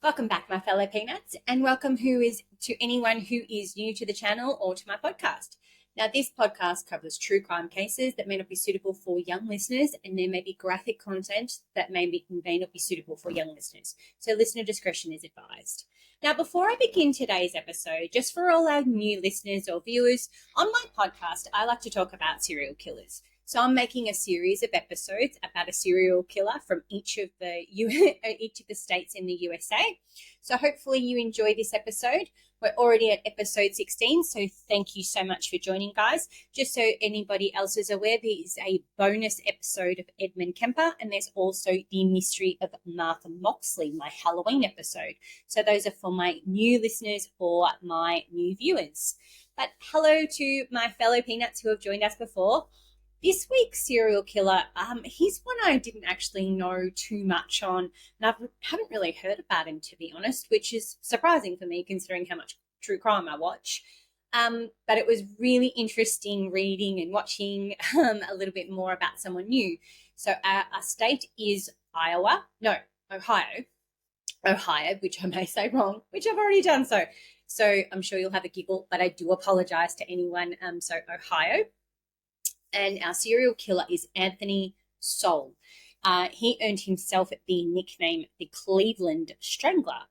Welcome back, my fellow peanuts, and welcome to anyone who is new to the channel or to my podcast. Now, this podcast covers true crime cases that may not be suitable for young listeners, and there may be graphic content that may not be suitable for young listeners. So listener discretion is advised. Now, before I begin today's episode, just for all our new listeners or viewers, on my podcast, I like to talk about serial killers. So I'm making a series of episodes about a serial killer from each of the states in the USA. So hopefully you enjoy this episode. We're already at episode 16, so thank you so much for joining, guys. Just so anybody else is aware, there is a bonus episode of Edmund Kemper, and there's also the mystery of Martha Moxley, my Halloween episode. So those are for my new listeners or my new viewers. But hello to my fellow peanuts who have joined us before. This week's serial killer, he's one I didn't actually know too much on, and I haven't really heard about him, to be honest, which is surprising for me considering how much true crime I watch. But it was really interesting reading and watching a little bit more about someone new. So our state is Ohio, which I may say wrong, which I've already done so. So I'm sure you'll have a giggle, but I do apologize to anyone. So Ohio. And our serial killer is Anthony Sowell. He earned himself the nickname the Cleveland Strangler.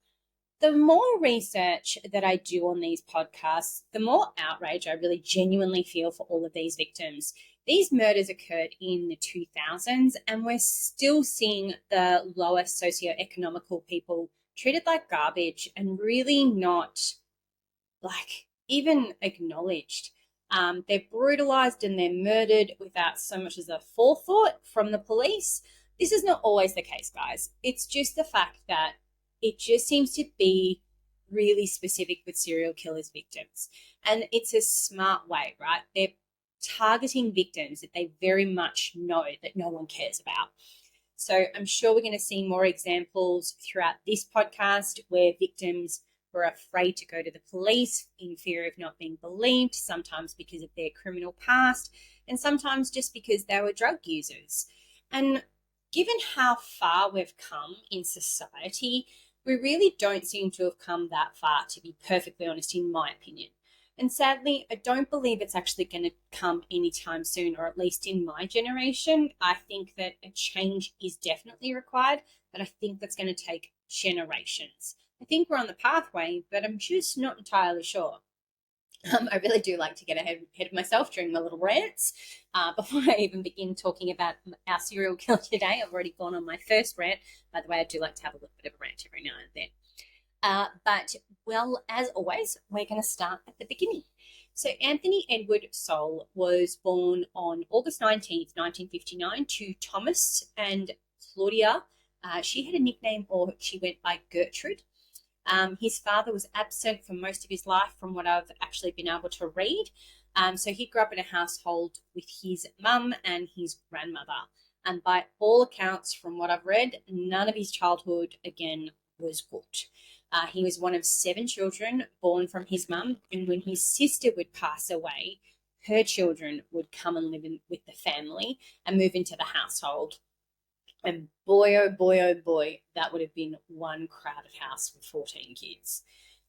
The more research that I do on these podcasts, the more outrage I really genuinely feel for all of these victims. These murders occurred in the 2000s, and we're still seeing the lower socioeconomical people treated like garbage and really not even acknowledged. They're brutalized and they're murdered without so much as a forethought from the police. This is not always the case, guys. It's just the fact that it just seems to be really specific with serial killers' victims. And it's a smart way, right? They're targeting victims that they very much know that no one cares about. So I'm sure we're going to see more examples throughout this podcast where victims were afraid to go to the police in fear of not being believed, sometimes because of their criminal past, and sometimes just because they were drug users. And given how far we've come in society, we really don't seem to have come that far, to be perfectly honest, in my opinion. And sadly, I don't believe it's actually going to come anytime soon, or at least in my generation. I think that a change is definitely required, but I think that's going to take generations. I think we're on the pathway, but I'm just not entirely sure. I really do like to get ahead of myself during my little rants. Before I even begin talking about our serial killer today, I've already gone on my first rant. By the way, I do like to have a little bit of a rant every now and then. But as always, we're going to start at the beginning. So Anthony Edward Sowell was born on August 19th, 1959 to Thomas and Claudia. She had a nickname, or she went by Gertrude. His father was absent for most of his life from what I've actually been able to read. So he grew up in a household with his mum and his grandmother. And by all accounts, from what I've read, none of his childhood, again, was good. He was one of 7 children born from his mum. And when his sister would pass away, her children would come and live with the family and move into the household. And boy, oh boy, oh boy, that would have been one crowded house with 14 kids.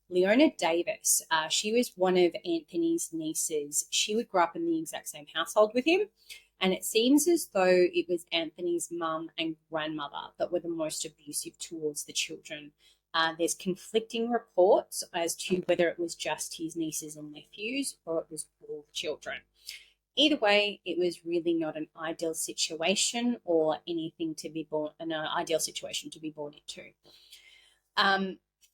Leona Davis, she was one of Anthony's nieces. She would grow up in the exact same household with him. And it seems as though it was Anthony's mum and grandmother that were the most abusive towards the children. There's conflicting reports as to whether it was just his nieces and nephews or it was all the children. Either way, it was really not an ideal situation or anything to be born, an ideal situation to be born into.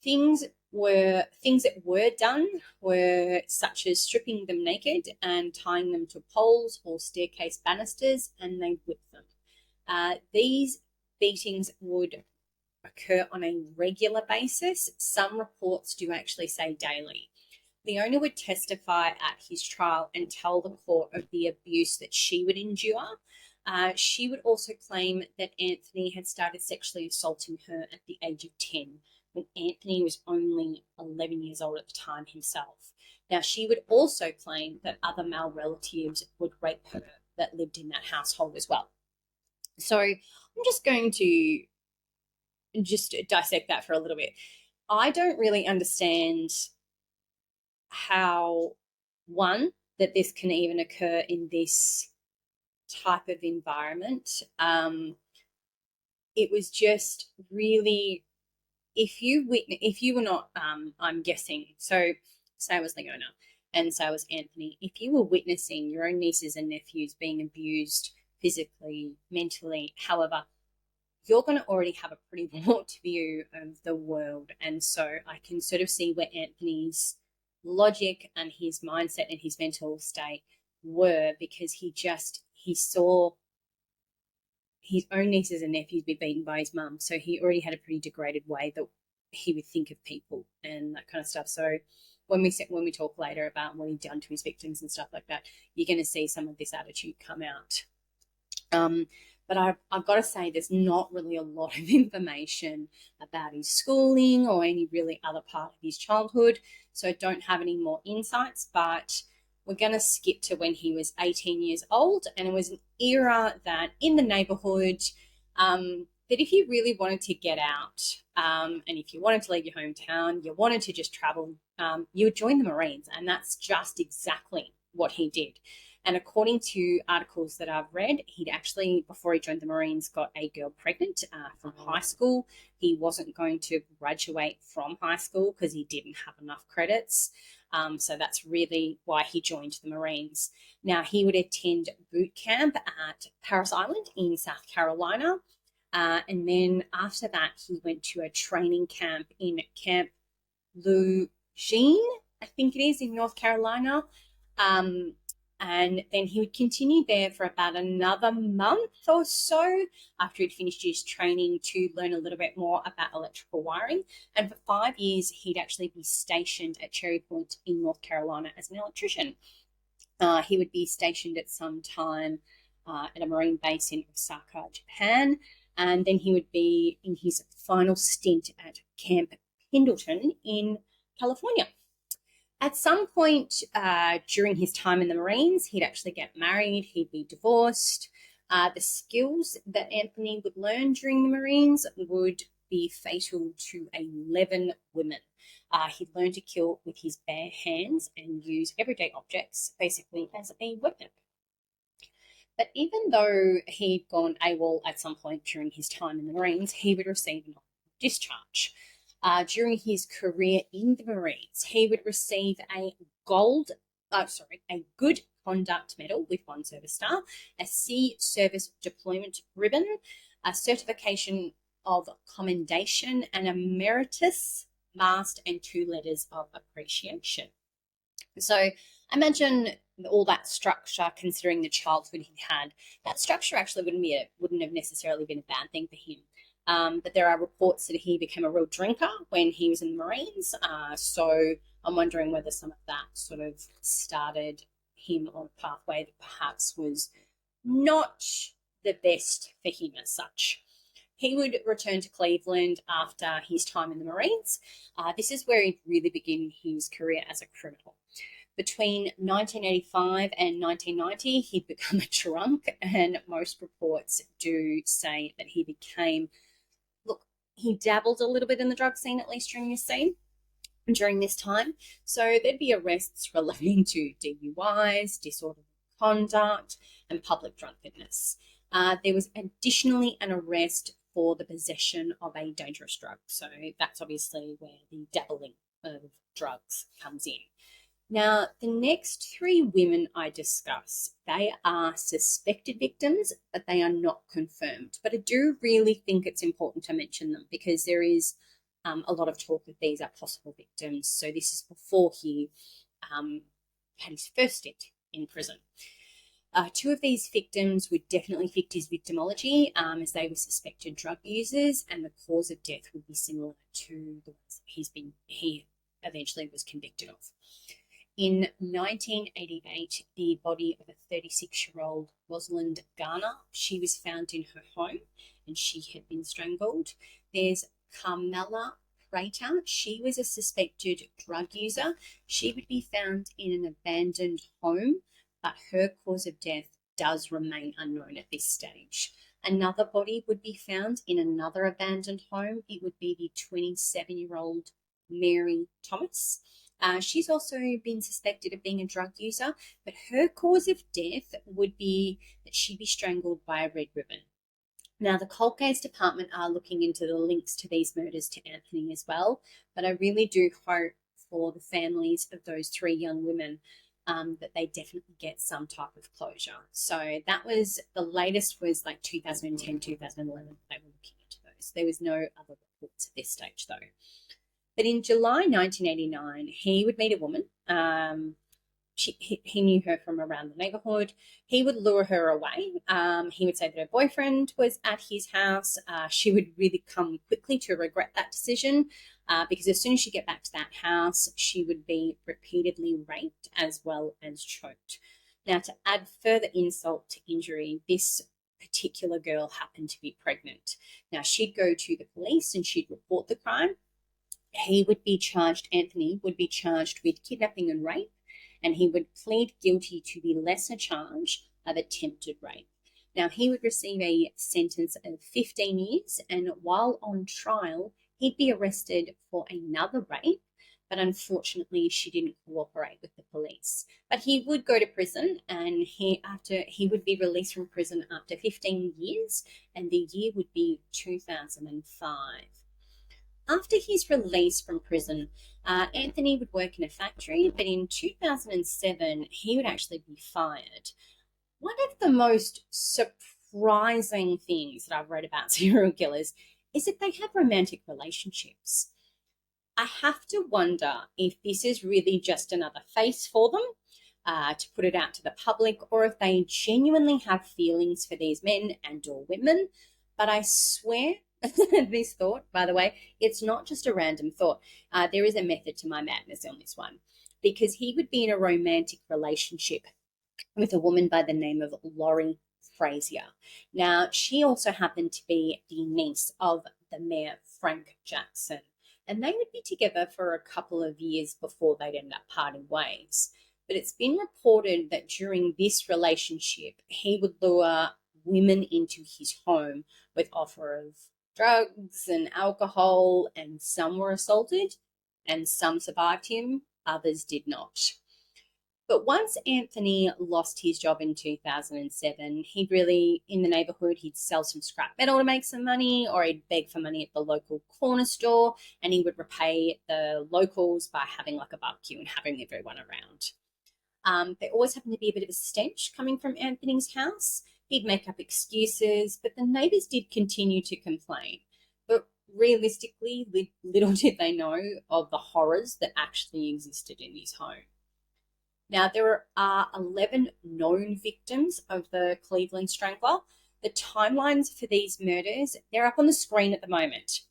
Things that were done were such as stripping them naked and tying them to poles or staircase banisters, and they whipped them. These beatings would occur on a regular basis. Some reports do actually say daily. Leona would testify at his trial and tell the court of the abuse that she would endure. She would also claim that Anthony had started sexually assaulting her at the age of 10, when Anthony was only 11 years old at the time himself. Now, she would also claim that other male relatives would rape her that lived in that household as well. So I'm just going to just dissect that for a little bit. I don't really understand how, one, that this can even occur in this type of environment. It was just really, if you were not, I'm guessing, so say I was Leona and say I was Anthony, if you were witnessing your own nieces and nephews being abused physically, mentally, however, you're going to already have a pretty warped view of the world. And so I can sort of see where Anthony's logic and his mindset and his mental state were, because he saw his own nieces and nephews be beaten by his mum. So he already had a pretty degraded way that he would think of people and that kind of stuff. So when we talk later about what he'd done to his victims and stuff like that, you're going to see some of this attitude come out. But I've got to say, there's not really a lot of information about his schooling or any really other part of his childhood. So I don't have any more insights, but we're going to skip to when he was 18 years old. And it was an era that in the neighborhood, that if you really wanted to get out, and if you wanted to leave your hometown, you wanted to just travel, you would join the Marines. And that's just exactly what he did. And according to articles that I've read, he'd actually, before he joined the Marines, got a girl pregnant from high school. He wasn't going to graduate from high school because he didn't have enough credits. So that's really why he joined the Marines. Now, he would attend boot camp at Parris Island in South Carolina. And then after that, he went to a training camp in Camp Lejeune, I think it is, in North Carolina. And then he would continue there for about another month or so after he'd finished his training to learn a little bit more about electrical wiring. And for 5 years, he'd actually be stationed at Cherry Point in North Carolina as an electrician. He would be stationed at some time at a Marine base in Osaka, Japan. And then he would be in his final stint at Camp Pendleton in California. At some point during his time in the Marines, he'd actually get married, he'd be divorced. The skills that Anthony would learn during the Marines would be fatal to 11 women. He'd learn to kill with his bare hands and use everyday objects basically as a weapon. But even though he'd gone AWOL at some point during his time in the Marines, he would receive an discharge. During his career in the Marines, he would receive a good conduct medal with 1 service star, a Sea Service Deployment ribbon, a certification of commendation, and a meritus mast and 2 letters of appreciation. So imagine all that structure, considering the childhood he had. That structure actually wouldn't have necessarily been a bad thing for him. But there are reports that he became a real drinker when he was in the Marines. So I'm wondering whether some of that sort of started him on a pathway that perhaps was not the best for him as such. He would return to Cleveland after his time in the Marines. This is where he really began his career as a criminal. Between 1985 and 1990, he'd become a drunk, and most reports do say that he dabbled a little bit in the drug scene, at least during this time. So there'd be arrests relating to DUIs, disorderly conduct, and public drunkenness. There was additionally an arrest for the possession of a dangerous drug. So that's obviously where the dabbling of drugs comes in. Now, the next 3 women I discuss, they are suspected victims, but they are not confirmed. But I do really think it's important to mention them because there is a lot of talk that these are possible victims. So this is before he had his first stint in prison. 2 of these victims would definitely fit his victimology, as they were suspected drug users, and the cause of death would be similar to the ones that he eventually was convicted of. In 1988, the body of a 36-year-old Rosalind Garner, she was found in her home and she had been strangled. There's Carmela Prater. She was a suspected drug user. She would be found in an abandoned home, but her cause of death does remain unknown at this stage. Another body would be found in another abandoned home. It would be the 27-year-old Mary Thomas. She's also been suspected of being a drug user, but her cause of death would be that she'd be strangled by a red ribbon. Now, the cold case department are looking into the links to these murders to Anthony as well, but I really do hope for the families of those three young women that they definitely get some type of closure. So that was, the latest was like 2010, 2011, they were looking into those. There was no other reports at this stage though. But in July 1989, he would meet a woman. He knew her from around the neighborhood. He would lure her away. He would say that her boyfriend was at his house. She would really come quickly to regret that decision because as soon as she get back to that house, she would be repeatedly raped as well as choked. Now, to add further insult to injury, this particular girl happened to be pregnant. Now, she'd go to the police and she'd report the crime. He would be charged, Anthony would be charged with kidnapping and rape, and he would plead guilty to the lesser charge of attempted rape. Now, he would receive a sentence of 15 years, and while on trial, he'd be arrested for another rape, but unfortunately, she didn't cooperate with the police. But he would go to prison, and he would be released from prison after 15 years, and the year would be 2005. After his release from prison, Anthony would work in a factory, but in 2007, he would actually be fired. One of the most surprising things that I've read about serial killers is that they have romantic relationships. I have to wonder if this is really just another face for them to put it out to the public, or if they genuinely have feelings for these men and or women. But I swear, this thought, by the way, it's not just a random thought. There is a method to my madness on this one, because he would be in a romantic relationship with a woman by the name of Laurie Frazier. Now, she also happened to be the niece of the mayor, Frank Jackson, and they would be together for a couple of years before they'd end up parting ways. But it's been reported that during this relationship, he would lure women into his home with offer of drugs and alcohol, and some were assaulted and some survived him, others did not. But once Anthony lost his job in 2007, he'd really, in the neighborhood, he'd sell some scrap metal to make some money, or he'd beg for money at the local corner store, and he would repay the locals by having like a barbecue and having everyone around. There always happened to be a bit of a stench coming from Anthony's house. He'd make up excuses, but the neighbours did continue to complain. But realistically, little did they know of the horrors that actually existed in his home. Now, there are 11 known victims of the Cleveland Strangler. The timelines for these murders, they're up on the screen at the moment.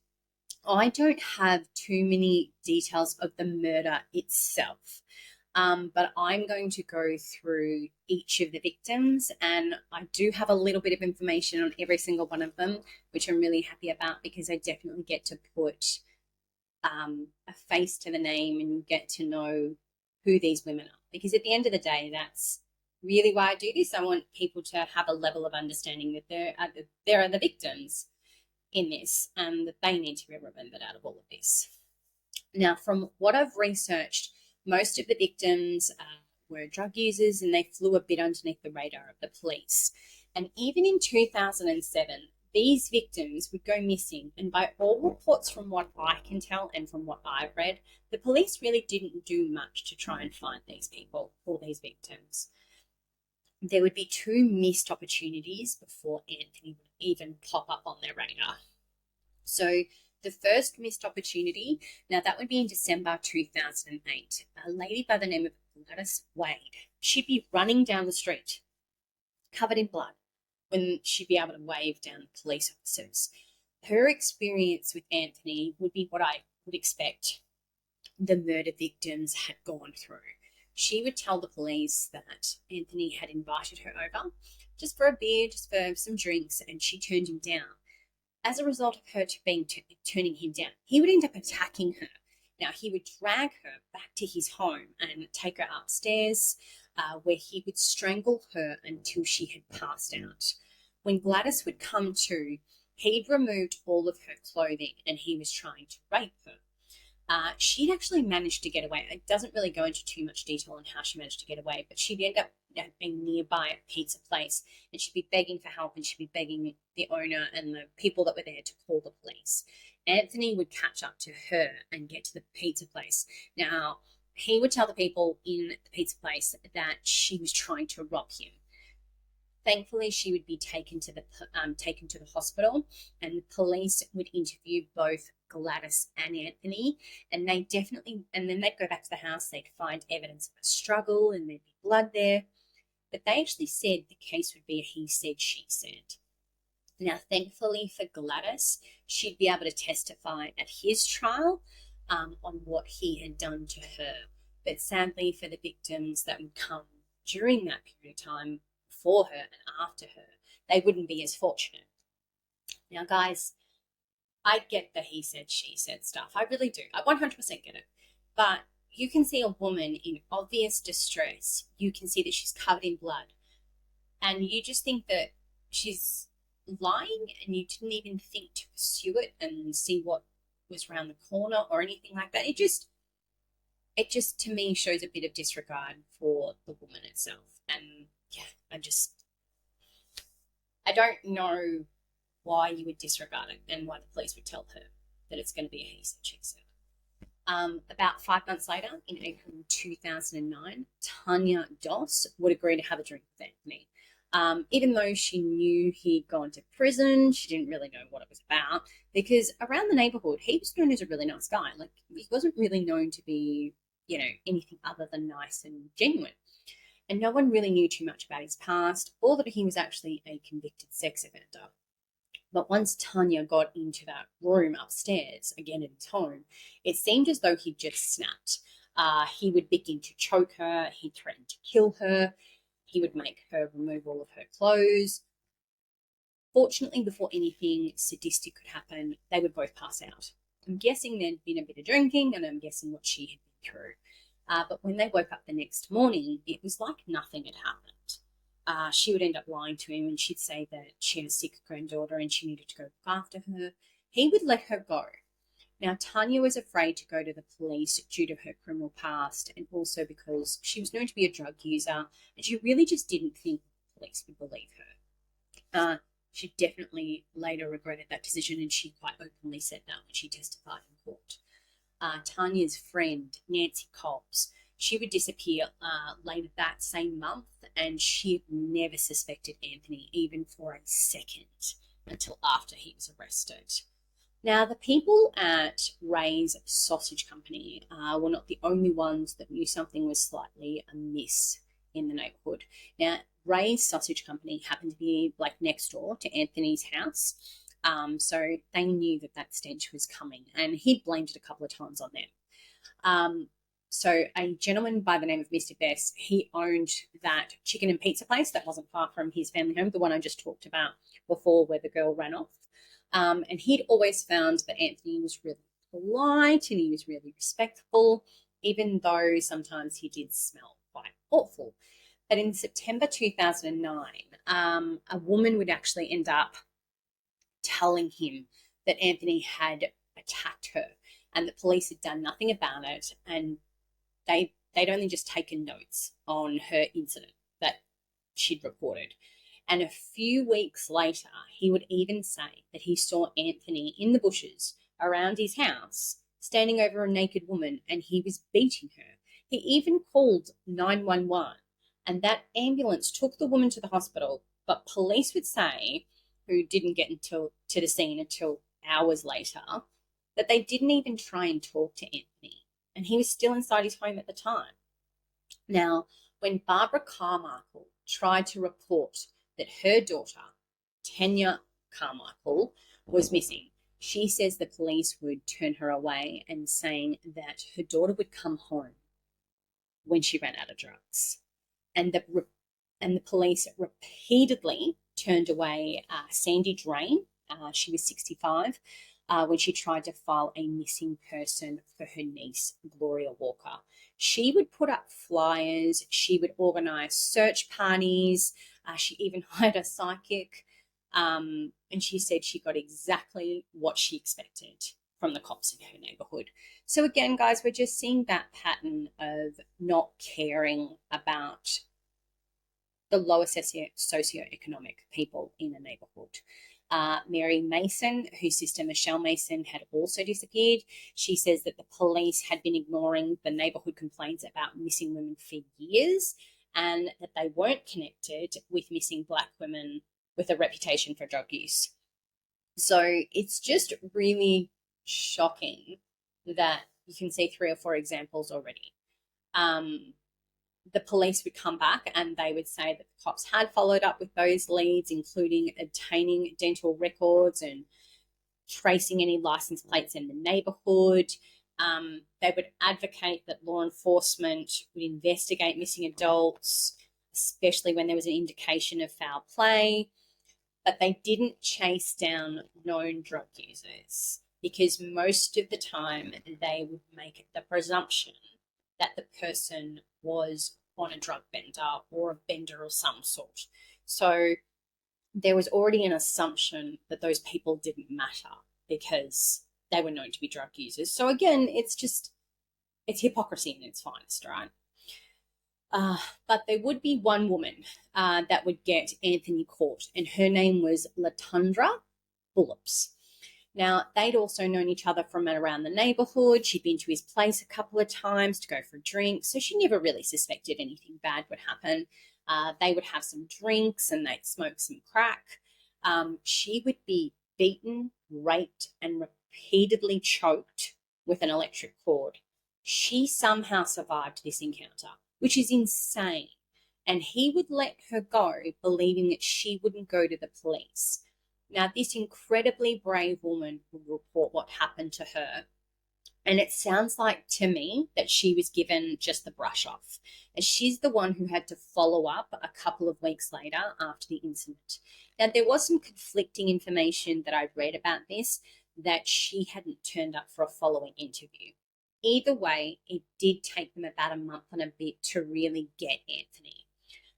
I don't have too many details of the murder itself. But I'm going to go through each of the victims, and I do have a little bit of information on every single one of them, which I'm really happy about, because I definitely get to put a face to the name and get to know who these women are. Because at the end of the day, that's really why I do this. I want people to have a level of understanding that there are the victims in this, and that they need to be remembered out of all of this. Now, from what I've researched, most of the victims were drug users, and they flew a bit underneath the radar of the police. And even in 2007, these victims would go missing. And by all reports, from what I can tell and from what I've read, the police really didn't do much to try and find these people or these victims. There would be 2 missed opportunities before Anthony would even pop up on their radar. So the first missed opportunity, now that would be in December 2008. A lady by the name of Gladys Wade. She'd be running down the street, covered in blood, when she'd be able to wave down the police officers. Her experience with Anthony would be what I would expect the murder victims had gone through. She would tell the police that Anthony had invited her over just for a beer, just for some drinks, and she turned him down. As a result of her turning him down, he would end up attacking her. Now, he would drag her back to his home and take her upstairs, where he would strangle her until she had passed out. when Gladys would come to, he'd removed all of her clothing and he was trying to rape her. She'd actually managed to get away. It doesn't really go into too much detail on how she managed to get away, but she'd end up being nearby a pizza place and she'd be begging for help and she'd be begging the owner and the people that were there to call the police. Anthony would catch up to her and get to the pizza place. Now, he would tell the people in the pizza place that she was trying to rob him. Thankfully, she would be taken to the hospital, and the police would interview both Gladys and Anthony, and then they'd go back to the house. They'd find evidence of a struggle, and there'd be blood there. But they actually said the case would be a he said, she said. Now, thankfully for Gladys, she'd be able to testify at his trial on what he had done to her. But sadly for the victims that would come during that period of time, for her and after her, they wouldn't be as fortunate. Now, guys, I get the he said, she said stuff. I really do. I 100% get it. But you can see a woman in obvious distress. You can see that she's covered in blood. And you just think that she's lying and you didn't even think to pursue it and see what was around the corner or anything like that. It just to me shows a bit of disregard for the woman itself. And yeah, I don't know why you would disregard it and why the police would tell her that it's going to be a he said, she said. About 5 months later, in April 2009, Tanya Doss would agree to have a drink with Anthony. Even though she knew he'd gone to prison, she didn't really know what it was about, because around the neighborhood, he was known as a really nice guy. Like, he wasn't really known to be, anything other than nice and genuine. And no one really knew too much about his past, or that he was actually a convicted sex offender. But once Tanya got into that room upstairs, again in his home, it seemed as though he'd just snapped. He would begin to choke her, he threatened to kill her, he would make her remove all of her clothes. Fortunately, before anything sadistic could happen, they would both pass out. I'm guessing there'd been a bit of drinking, and I'm guessing what she had been through. But when they woke up the next morning, it was like nothing had happened. She would end up lying to him and she'd say that she had a sick granddaughter and she needed to go look after her. He would let her go. Now, Tanya was afraid to go to the police due to her criminal past and also because she was known to be a drug user and she really just didn't think the police would believe her. She definitely later regretted that decision and she quite openly said that when she testified in court. Tanya's friend, Nancy Cobbs, she would disappear later that same month and she had never suspected Anthony even for a second until after he was arrested. Now, the people at Ray's Sausage Company were not the only ones that knew something was slightly amiss in the neighborhood. Now, Ray's Sausage Company happened to be like next door to Anthony's house. So they knew that stench was coming and he'd blamed it a couple of times on them. So a gentleman by the name of Mr. Bess, he owned that chicken and pizza place that wasn't far from his family home, the one I just talked about before where the girl ran off. And he'd always found that Anthony was really polite and he was really respectful, even though sometimes he did smell quite awful. But in September 2009, a woman would actually end up telling him that Anthony had attacked her and the police had done nothing about it and they'd only just taken notes on her incident that she'd reported. And a few weeks later, he would even say that he saw Anthony in the bushes around his house, standing over a naked woman, and he was beating her. He even called 911, and that ambulance took the woman to the hospital, but police would say, who didn't get to the scene until hours later, that they didn't even try and talk to Anthony, and he was still inside his home at the time. Now, when Barbara Carmichael tried to report that her daughter, Tanya Carmichael, was missing, she says the police would turn her away and saying that her daughter would come home when she ran out of drugs. And the police repeatedly turned away Sandy Drain, she was 65, when she tried to file a missing person for her niece, Gloria Walker. She would put up flyers, she would organise search parties, she even hired a psychic. And she said she got exactly what she expected from the cops in her neighborhood. So again, guys, we're just seeing that pattern of not caring about the lower socioeconomic people in the neighborhood. Mary Mason, whose sister Michelle Mason had also disappeared, she says that the police had been ignoring the neighborhood complaints about missing women for years, and that they weren't connected with missing Black women with a reputation for drug use. So it's just really shocking that you can see 3 or 4 examples already. The police would come back and they would say that the cops had followed up with those leads, including obtaining dental records and tracing any license plates in the neighborhood. They would advocate that law enforcement would investigate missing adults, especially when there was an indication of foul play. But they didn't chase down known drug users, because most of the time they would make the presumption that the person was on a drug bender or a bender of some sort. So there was already an assumption that those people didn't matter because they were known to be drug users. So again, it's hypocrisy in its finest, right? But there would be one woman that would get Anthony caught, and her name was Latundra Bullops. Now, they'd also known each other from around the neighborhood. She'd been to his place a couple of times to go for a drink, so she never really suspected anything bad would happen. They would have some drinks and they'd smoke some crack. She would be beaten, raped, and repeatedly choked with an electric cord. She somehow survived this encounter, which is insane. And he would let her go, believing that she wouldn't go to the police. Now, this incredibly brave woman would report what happened to her. And it sounds like to me that she was given just the brush off, as she's the one who had to follow up a couple of weeks later after the incident. Now, there was some conflicting information that I read about this, that she hadn't turned up for a following interview. Either way, it did take them about a month and a bit to really get Anthony.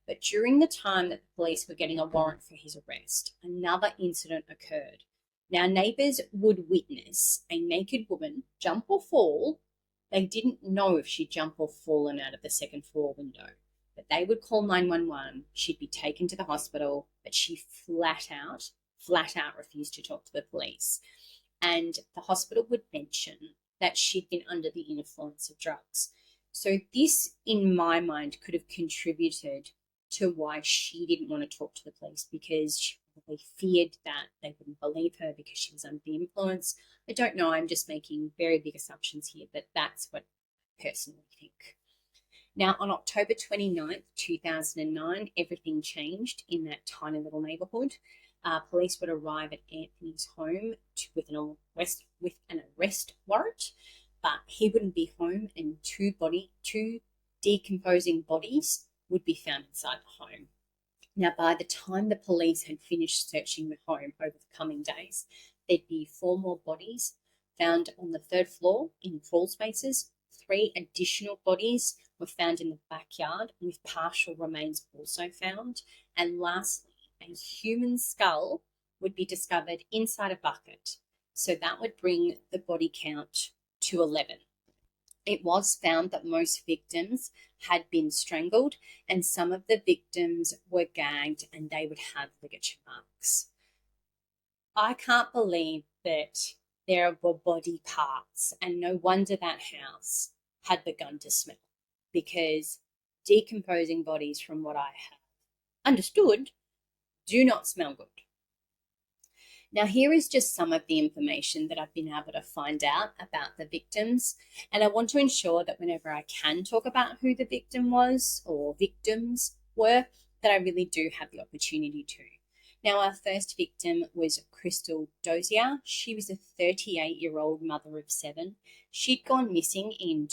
But during the time that the police were getting a warrant for his arrest, another incident occurred. Now, neighbours would witness a naked woman jump or fall. They didn't know if she'd jumped or fallen out of the second floor window, but they would call 911. She'd be taken to the hospital, but she flat out refused to talk to the police. And the hospital would mention that she'd been under the influence of drugs. So this, in my mind, could have contributed to why she didn't want to talk to the police, because she probably feared that they wouldn't believe her because she was under the influence. I don't know. I'm just making very big assumptions here, but that's what I personally think. Now, on October 29th, 2009, everything changed in that tiny little neighborhood. Police would arrive at Anthony's home with an arrest warrant, but he wouldn't be home, and two decomposing bodies would be found inside the home. Now, by the time the police had finished searching the home over the coming days, there'd be 4 more bodies found on the 3rd floor in crawl spaces. 3 additional bodies were found in the backyard, with partial remains also found. And lastly, a human skull would be discovered inside a bucket. So that would bring the body count to 11. It was found that most victims had been strangled, and some of the victims were gagged and they would have ligature marks. I can't believe that there were body parts, and no wonder that house had begun to smell, because decomposing bodies, from what I have understood, do not smell good. Now, here is just some of the information that I've been able to find out about the victims, and I want to ensure that whenever I can talk about who the victim was or victims were, that I really do have the opportunity to. Now, our first victim was Crystal Dozier. She was a 38-year-old mother of 7. She'd gone missing in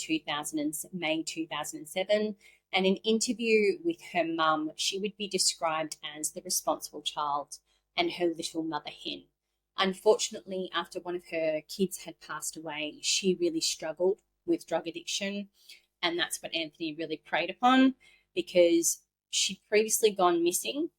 May 2007, and in an interview with her mum, she would be described as the responsible child and her little mother hen. Unfortunately, after one of her kids had passed away, she really struggled with drug addiction, and that's what Anthony really preyed upon, because she'd previously gone missing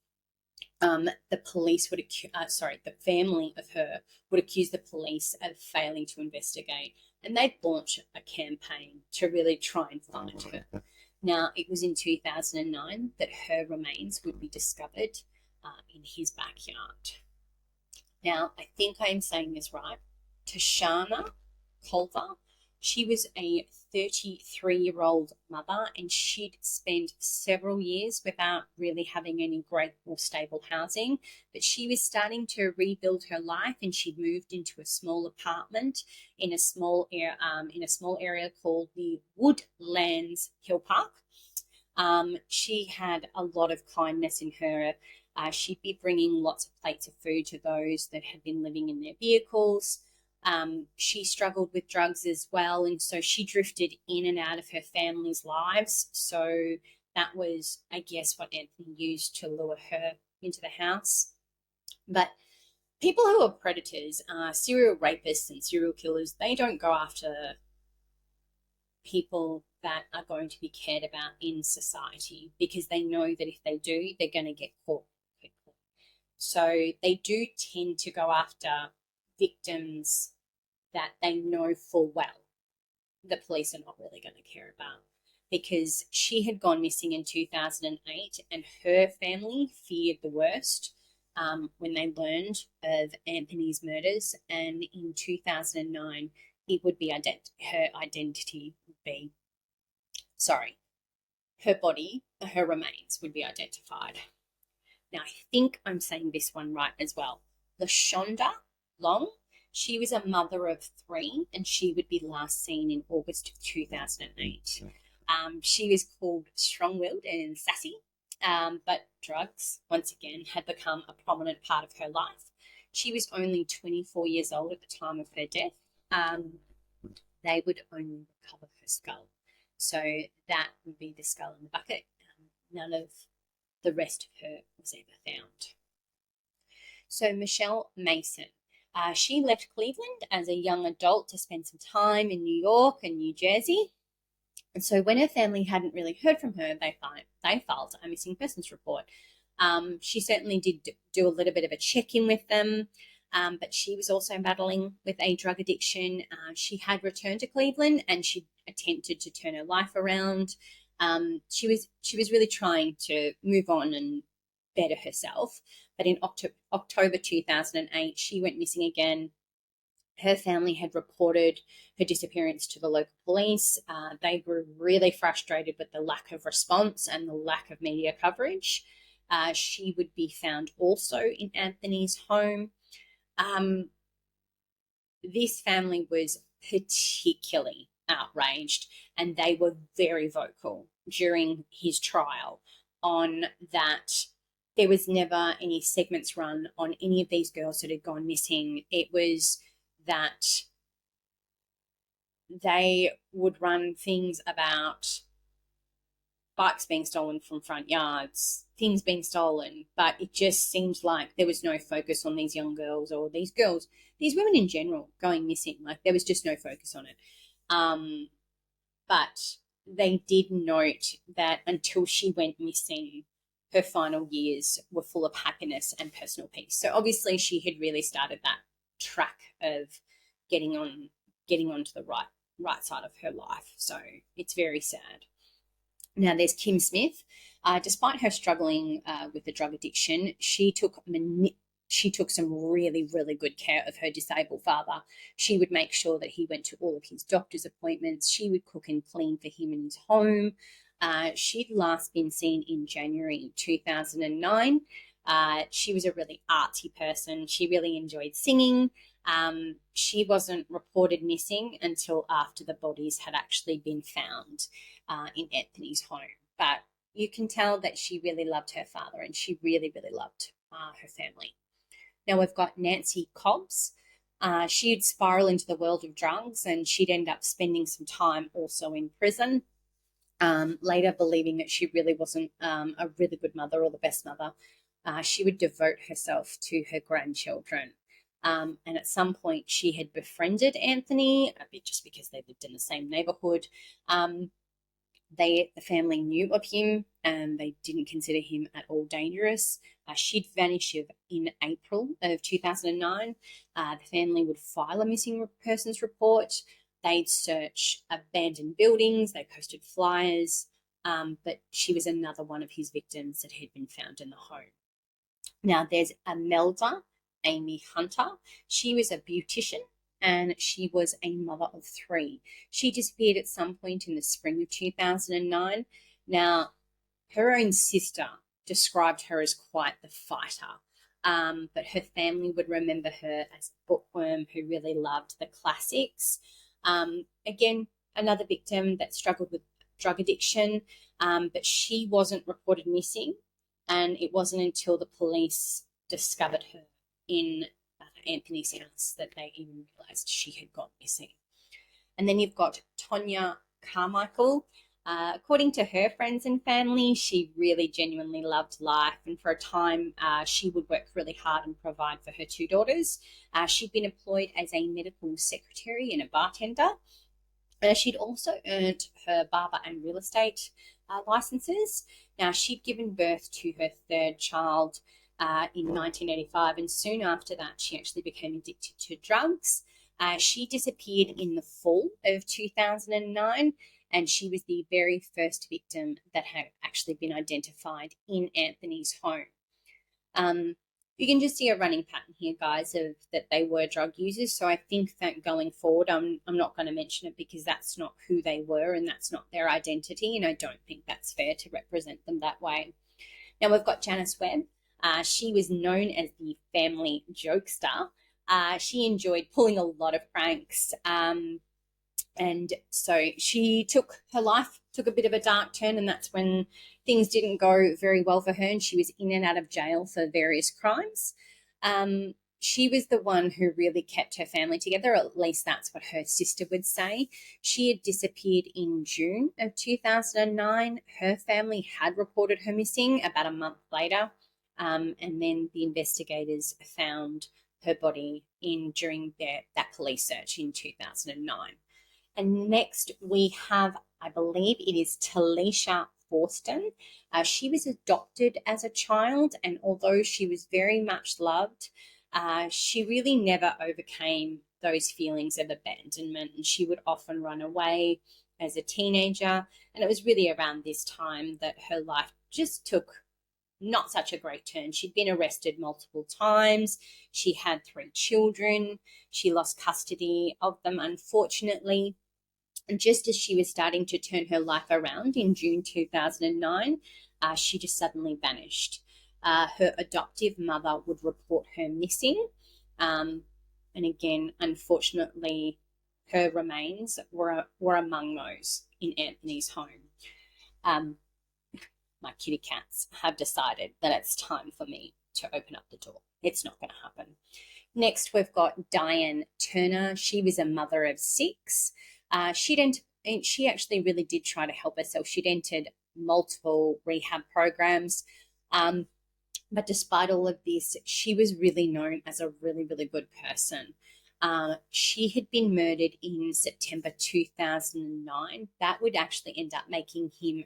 the police would the family of her would accuse the police of failing to investigate, and they'd launch a campaign to really try and find her. Now, it was in 2009 that her remains would be discovered in his backyard. Now, I think I am saying this right. Tashana Culver, she was a 33-year-old mother, and she'd spent several years without really having any great or stable housing. But she was starting to rebuild her life, and she'd moved into a small apartment in a small area called the Woodlands Hill Park. She had a lot of kindness in her. She'd be bringing lots of plates of food to those that had been living in their vehicles. She struggled with drugs as well, and so she drifted in and out of her family's lives. So that was, I guess, what Anthony used to lure her into the house. But people who are predators, serial rapists and serial killers, they don't go after people that are going to be cared about in society, because they know that if they do, they're going to get caught quickly. So they do tend to go after victims that they know full well the police are not really going to care about, because she had gone missing in 2008, and her family feared the worst when they learned of Anthony's murders. And in 2009, it would be her body, her remains would be identified. Now, I think I'm saying this one right as well. LaShonda Long, she was a mother of 3, and she would be last seen in August of 2008. She was called strong-willed and sassy, but drugs, once again, had become a prominent part of her life. She was only 24 years old at the time of her death. They would only recover her skull. So that would be the skull in the bucket. None of the rest of her was ever found. So Michelle Mason, she left Cleveland as a young adult to spend some time in New York and New Jersey. And so when her family hadn't really heard from her, they filed a missing persons report. She certainly did do a little bit of a check-in with them, but she was also battling with a drug addiction. She had returned to Cleveland, and she attempted to turn her life around. She was really trying to move on and better herself. But in October 2008, she went missing again. Her family had reported her disappearance to the local police. They were really frustrated with the lack of response and the lack of media coverage. She would be found also in Anthony's home. This family was particularly outraged, and they were very vocal during his trial on that. There was never any segments run on any of these girls that had gone missing. It was that they would run things about bikes being stolen from front yards, things being stolen, but it just seemed like there was no focus on these young girls, or these women in general going missing. Like, there was just no focus on it. But they did note that until she went missing, her final years were full of happiness and personal peace. So obviously she had really started that track of getting onto the right side of her life. So it's very sad. Now there's Kim Smith. Despite her struggling with the drug addiction, she took some really, really good care of her disabled father. She would make sure that he went to all of his doctor's appointments. She would cook and clean for him in his home. She'd last been seen in January 2009. She was a really artsy person. She really enjoyed singing. She wasn't reported missing until after the bodies had actually been found in Anthony's home. But you can tell that she really loved her father, and she really, really loved her family. Now we've got Nancy Cobbs. She'd spiral into the world of drugs, and she'd end up spending some time also in prison. Later, believing that she really wasn't a really good mother or the best mother, she would devote herself to her grandchildren. And at some point, she had befriended Anthony, a bit just because they lived in the same neighborhood. The family knew of him and they didn't consider him at all dangerous. She'd vanished in April of 2009. The family would file a missing persons report. They'd search abandoned buildings. They posted flyers, but she was another one of his victims that had been found in the home. Now, there's Imelda Amy Hunter. She was a beautician and she was a mother of 3. She disappeared at some point in the spring of 2009. Now, her own sister described her as quite the fighter, but her family would remember her as a bookworm who really loved the classics. Again, another victim that struggled with drug addiction, but she wasn't reported missing, and it wasn't until the police discovered her in Anthony's house that they even realised she had gone missing. And then you've got Tonya Carmichael. According to her friends and family, she really genuinely loved life, and for a time she would work really hard and provide for her 2 daughters. She'd been employed as a medical secretary and a bartender. She'd also earned her barber and real estate licenses. Now, she'd given birth to her 3rd child in 1985, and soon after that, she actually became addicted to drugs. She disappeared in the fall of 2009, and she was the very first victim that had actually been identified in Anthony's home. You can just see a running pattern here, guys, of that they were drug users. So I think that going forward, I'm not going to mention it because that's not who they were and that's not their identity, and I don't think that's fair to represent them that way. Now, we've got Janice Webb. She was known as the family jokester. She enjoyed pulling a lot of pranks, and so her life took a bit of a dark turn, and that's when things didn't go very well for her, and she was in and out of jail for various crimes. She was the one who really kept her family together, or at least that's what her sister would say. She had disappeared in June of 2009. Her family had reported her missing about a month later, and then the investigators found her body during that police search in 2009. And next we have, I believe it is Talisha Forston. She was adopted as a child, and although she was very much loved, she really never overcame those feelings of abandonment, and she would often run away as a teenager. And it was really around this time that her life just took not such a great turn. She'd been arrested multiple times. She had 3 children. She lost custody of them, unfortunately. And just as she was starting to turn her life around in June 2009, she just suddenly vanished. Her adoptive mother would report her missing. And again, unfortunately, her remains were among those in Anthony's home. My kitty cats have decided that it's time for me to open up the door. It's not going to happen. Next, we've got Diane Turner. She was a mother of 6. She actually really did try to help herself. She'd entered multiple rehab programs, but despite all of this, she was really known as a really, really good person. She had been murdered in September 2009. That would actually end up making him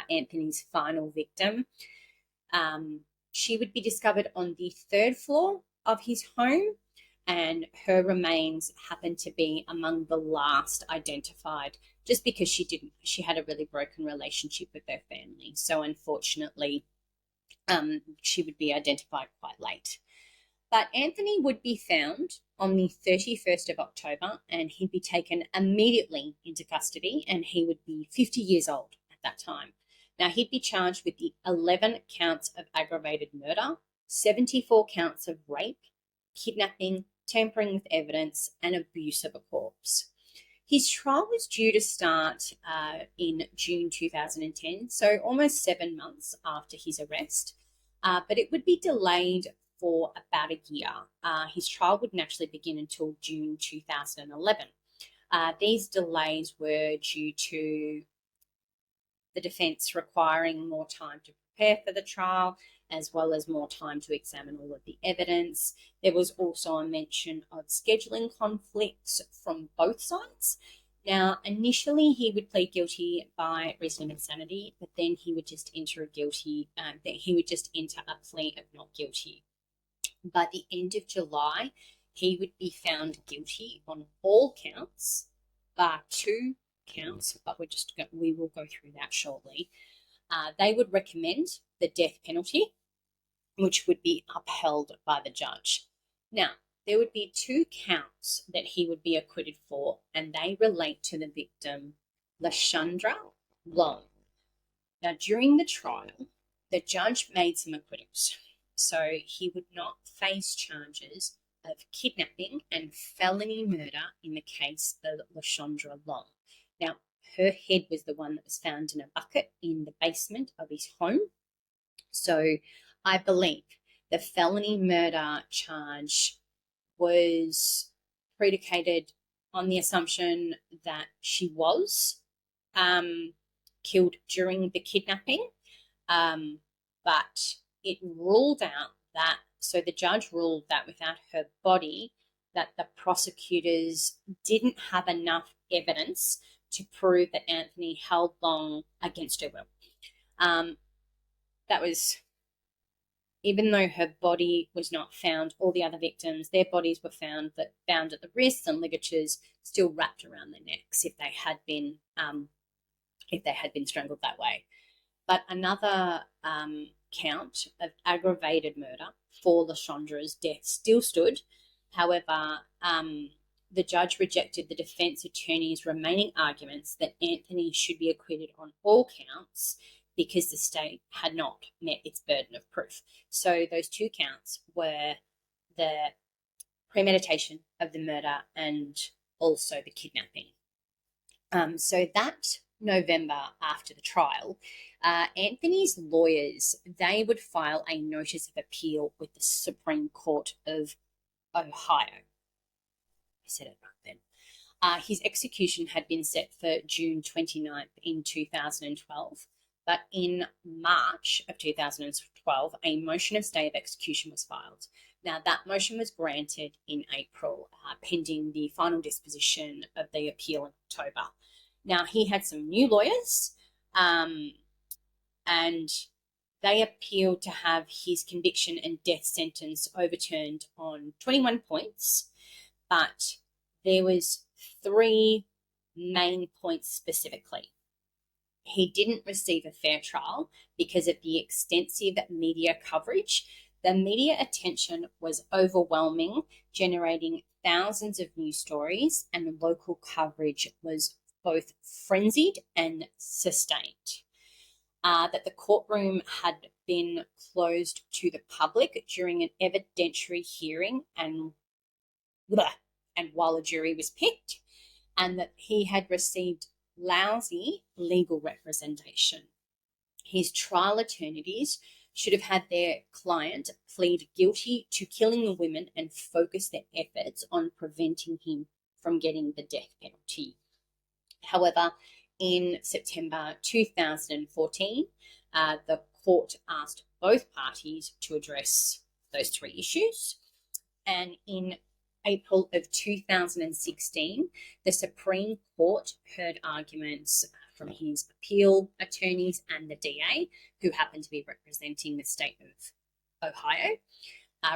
Anthony's final victim. She would be discovered on the 3rd floor of his home, and her remains happened to be among the last identified, just because she had a really broken relationship with her family. So unfortunately, she would be identified quite late. But Anthony would be found on the 31st of October, and he'd be taken immediately into custody, and he would be 50 years old at that time. Now, he'd be charged with the 11 counts of aggravated murder, 74 counts of rape, kidnapping, tampering with evidence, and abuse of a corpse. His trial was due to start in June 2010, so almost 7 months after his arrest, but it would be delayed for about a year. His trial wouldn't actually begin until June 2011. These delays were due to the defence requiring more time to prepare for the trial, as well as more time to examine all of the evidence. There was also a mention of scheduling conflicts from both sides. Now, initially, he would plead guilty by reason of insanity, but then he would just enter a plea of not guilty. By the end of July, he would be found guilty on all counts, bar 2 counts, but we will go through that shortly. They would recommend the death penalty, which would be upheld by the judge. Now, there would be 2 counts that he would be acquitted for, and they relate to the victim, Lashandra Long. Now, during the trial, the judge made some acquittals. So he would not face charges of kidnapping and felony murder in the case of Lashandra Long. Now, her head was the one that was found in a bucket in the basement of his home. So I believe the felony murder charge was predicated on the assumption that she was killed during the kidnapping, but it ruled out that, so the judge ruled that without her body, that the prosecutors didn't have enough evidence to prove that Anthony held Long against her will. That was, even though her body was not found, all the other victims, their bodies were found at the wrists and ligatures still wrapped around their necks if they had been strangled that way. But another count of aggravated murder for Lashandra's death still stood. However, the judge rejected the defense attorney's remaining arguments that Anthony should be acquitted on all counts because the state had not met its burden of proof. So those 2 counts were the premeditation of the murder and also the kidnapping. So that November after the trial, Anthony's lawyers, they would file a notice of appeal with the Supreme Court of Ohio. I said it right then. His execution had been set for June 29th in 2012, but in March of 2012, a motion of stay of execution was filed. Now, that motion was granted in April, pending the final disposition of the appeal in October. Now, he had some new lawyers, and they appealed to have his conviction and death sentence overturned on 21 points, but there was 3 main points specifically. He didn't receive a fair trial because of the extensive media coverage. The media attention was overwhelming, generating thousands of news stories, and the local coverage was both frenzied and sustained. That the courtroom had been closed to the public during an evidentiary hearing and while a jury was picked, and that he had received lousy legal representation. His trial attorneys should have had their client plead guilty to killing the women and focus their efforts on preventing him from getting the death penalty. However, in September 2014, the court asked both parties to address those 3 issues. And in April of 2016, the Supreme Court heard arguments from his appeal attorneys and the DA, who happened to be representing the state of Ohio,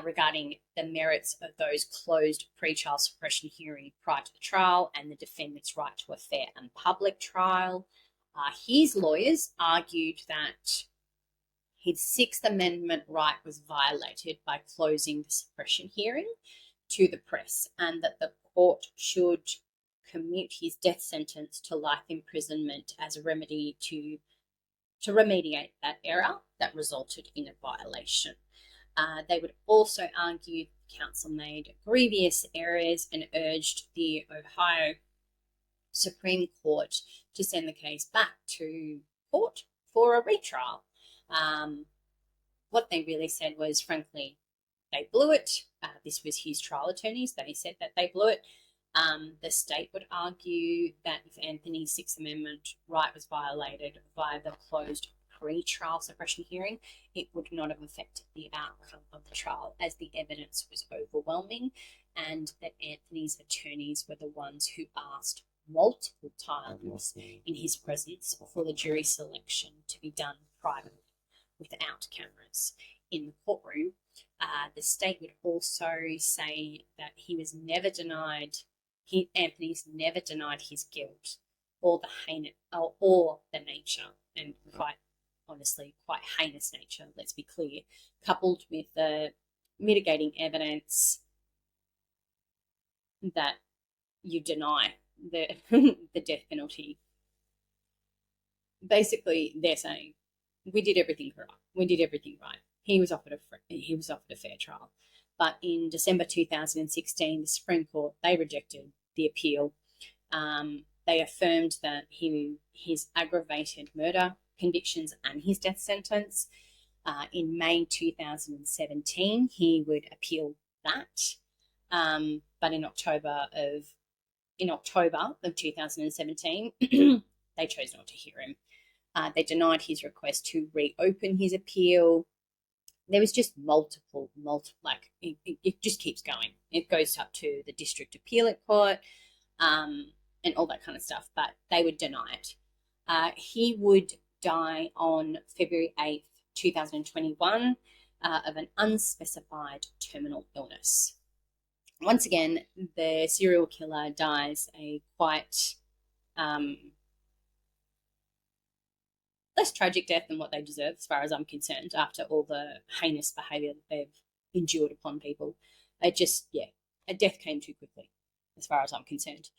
regarding the merits of those closed pre-trial suppression hearings prior to the trial and the defendant's right to a fair and public trial. His lawyers argued that his 6th Amendment right was violated by closing the suppression hearing to the press, and that the court should commute his death sentence to life imprisonment as a remedy to remediate that error that resulted in a violation. They would also argue the counsel made grievous errors and urged the Ohio Supreme Court to send the case back to court for a retrial. What they really said was, frankly, they blew it. This was his trial attorneys. They said that they blew it. The state would argue that if Anthony's 6th Amendment right was violated via the closed pre-trial suppression hearing, it would not have affected the outcome of the trial, as the evidence was overwhelming and that Anthony's attorneys were the ones who asked multiple times in his presence for the jury selection to be done privately without cameras in the courtroom. The state would also say that he was never denied, Anthony's never denied his guilt or the nature, and quite honestly, quite heinous nature, let's be clear, coupled with the mitigating evidence that you deny the the death penalty. Basically, they're saying we did everything right. We did everything right. He was offered a fair trial, but in December 2016, the Supreme Court, they rejected the appeal. They affirmed that his aggravated murder convictions and his death sentence. In May 2017, he would appeal that. But in October of 2017, they chose not to hear him. They denied his request to reopen his appeal. There was just multiple, like it just keeps going. It goes up to the District Appellate Court, and all that kind of stuff, but they would deny it. He would die on February 8th, 2021, of an unspecified terminal illness. Once again, the serial killer dies a quite less tragic death than what they deserve, as far as I'm concerned, after all the heinous behaviour that they've endured upon people. A death came too quickly, as far as I'm concerned.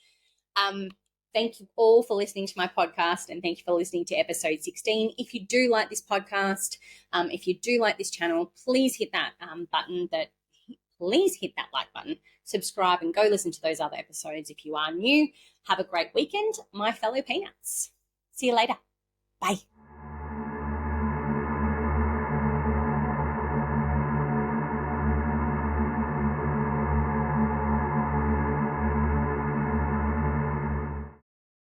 Thank you all for listening to my podcast, and thank you for listening to episode 16. If you do like this podcast, if you do like this channel, please hit that like button, subscribe, and go listen to those other episodes if you are new. Have a great weekend, my fellow peanuts. See you later. Bye.